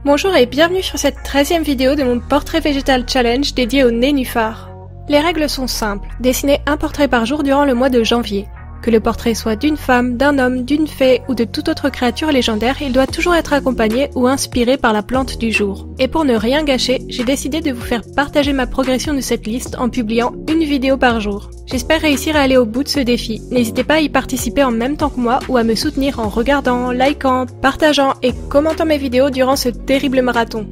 Bonjour et bienvenue sur cette 13e vidéo de mon portrait végétal challenge dédié au nénuphar. Les règles sont simples, dessiner un portrait par jour durant le mois de janvier. Que le portrait soit d'une femme, d'un homme, d'une fée ou de toute autre créature légendaire, il doit toujours être accompagné ou inspiré par la plante du jour. Et pour ne rien gâcher, j'ai décidé de vous faire partager ma progression de cette liste en publiant une vidéo par jour. J'espère réussir à aller au bout de ce défi. N'hésitez pas à y participer en même temps que moi ou à me soutenir en regardant, likant, partageant et commentant mes vidéos durant ce terrible marathon.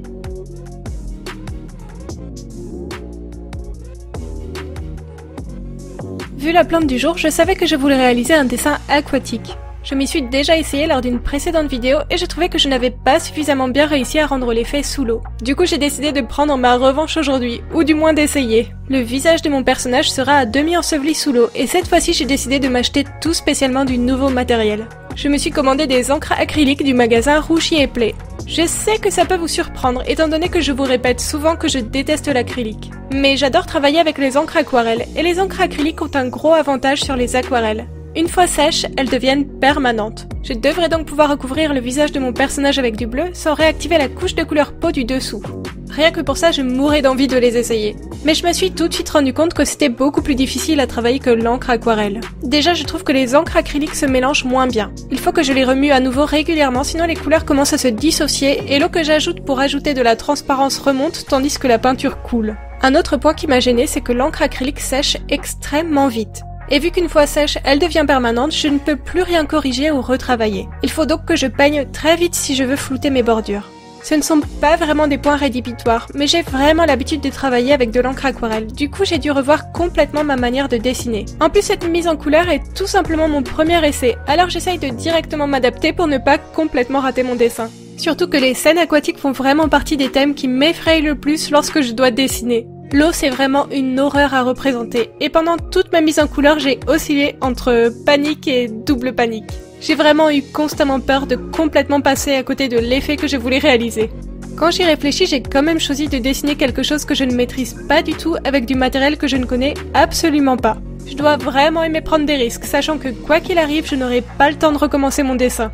Vu la plante du jour, je savais que je voulais réaliser un dessin aquatique. Je m'y suis déjà essayé lors d'une précédente vidéo et je trouvais que je n'avais pas suffisamment bien réussi à rendre l'effet sous l'eau. Du coup, j'ai décidé de prendre ma revanche aujourd'hui, ou du moins d'essayer. Le visage de mon personnage sera à demi enseveli sous l'eau et cette fois-ci j'ai décidé de m'acheter tout spécialement du nouveau matériel. Je me suis commandé des encres acryliques du magasin Rouchy & Play. Je sais que ça peut vous surprendre étant donné que je vous répète souvent que je déteste l'acrylique. Mais j'adore travailler avec les encres aquarelles et les encres acryliques ont un gros avantage sur les aquarelles. Une fois sèches, elles deviennent permanentes. Je devrais donc pouvoir recouvrir le visage de mon personnage avec du bleu sans réactiver la couche de couleur peau du dessous. Rien que pour ça, je mourrais d'envie de les essayer. Mais je me suis tout de suite rendu compte que c'était beaucoup plus difficile à travailler que l'encre aquarelle. Déjà, je trouve que les encres acryliques se mélangent moins bien. Il faut que je les remue à nouveau régulièrement, sinon les couleurs commencent à se dissocier et l'eau que j'ajoute pour ajouter de la transparence remonte tandis que la peinture coule. Un autre point qui m'a gêné, c'est que l'encre acrylique sèche extrêmement vite. Et vu qu'une fois sèche, elle devient permanente, je ne peux plus rien corriger ou retravailler. Il faut donc que je peigne très vite si je veux flouter mes bordures. Ce ne sont pas vraiment des points rédhibitoires, mais j'ai vraiment l'habitude de travailler avec de l'encre aquarelle. Du coup, j'ai dû revoir complètement ma manière de dessiner. En plus, cette mise en couleur est tout simplement mon premier essai, alors j'essaye de directement m'adapter pour ne pas complètement rater mon dessin. Surtout que les scènes aquatiques font vraiment partie des thèmes qui m'effrayent le plus lorsque je dois dessiner. L'eau, c'est vraiment une horreur à représenter, et pendant toute ma mise en couleur, j'ai oscillé entre panique et double panique. J'ai vraiment eu constamment peur de complètement passer à côté de l'effet que je voulais réaliser. Quand j'y réfléchis, j'ai quand même choisi de dessiner quelque chose que je ne maîtrise pas du tout avec du matériel que je ne connais absolument pas. Je dois vraiment aimer prendre des risques, sachant que quoi qu'il arrive, je n'aurai pas le temps de recommencer mon dessin.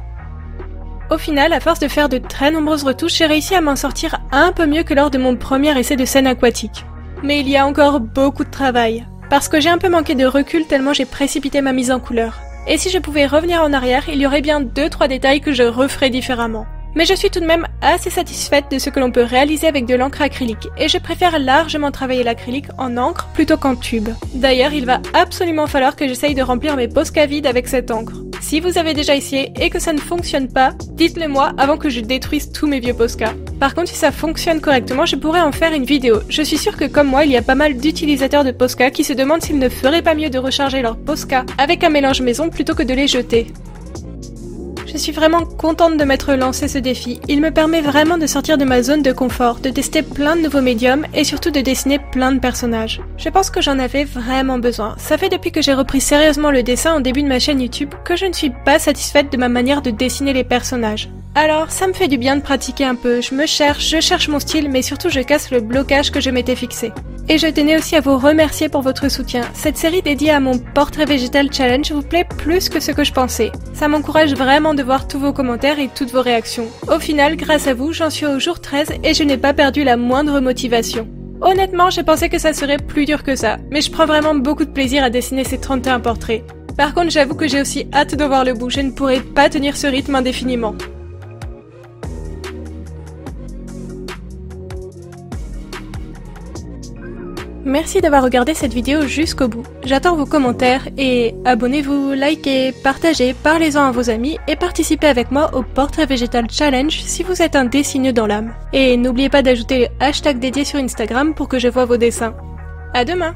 Au final, à force de faire de très nombreuses retouches, j'ai réussi à m'en sortir un peu mieux que lors de mon premier essai de scène aquatique. Mais il y a encore beaucoup de travail, parce que j'ai un peu manqué de recul tellement j'ai précipité ma mise en couleur. Et si je pouvais revenir en arrière, il y aurait bien 2-3 détails que je referais différemment. Mais je suis tout de même assez satisfaite de ce que l'on peut réaliser avec de l'encre acrylique, et je préfère largement travailler l'acrylique en encre plutôt qu'en tube. D'ailleurs, il va absolument falloir que j'essaye de remplir mes Posca vides avec cette encre. Si vous avez déjà essayé et que ça ne fonctionne pas, dites-le moi avant que je détruise tous mes vieux Posca. Par contre, si ça fonctionne correctement, je pourrais en faire une vidéo. Je suis sûre que comme moi, il y a pas mal d'utilisateurs de Posca qui se demandent s'ils ne feraient pas mieux de recharger leurs Posca avec un mélange maison plutôt que de les jeter. Je suis vraiment contente de m'être lancé ce défi. Il me permet vraiment de sortir de ma zone de confort, de tester plein de nouveaux médiums et surtout de dessiner plein de personnages. Je pense que j'en avais vraiment besoin. Ça fait depuis que j'ai repris sérieusement le dessin au début de ma chaîne YouTube que je ne suis pas satisfaite de ma manière de dessiner les personnages. Alors, ça me fait du bien de pratiquer un peu, je cherche mon style, mais surtout je casse le blocage que je m'étais fixé. Et je tenais aussi à vous remercier pour votre soutien. Cette série dédiée à mon portrait végétal challenge vous plaît plus que ce que je pensais. Ça m'encourage vraiment de voir tous vos commentaires et toutes vos réactions. Au final, grâce à vous, j'en suis au jour 13 et je n'ai pas perdu la moindre motivation. Honnêtement, j'ai pensé que ça serait plus dur que ça, mais je prends vraiment beaucoup de plaisir à dessiner ces 31 portraits. Par contre, j'avoue que j'ai aussi hâte de voir le bout, je ne pourrai pas tenir ce rythme indéfiniment. Merci d'avoir regardé cette vidéo jusqu'au bout. J'attends vos commentaires et abonnez-vous, likez, partagez, parlez-en à vos amis et participez avec moi au Portrait Végétal Challenge si vous êtes un dessineux dans l'âme. Et n'oubliez pas d'ajouter le hashtag dédié sur Instagram pour que je voie vos dessins. À demain!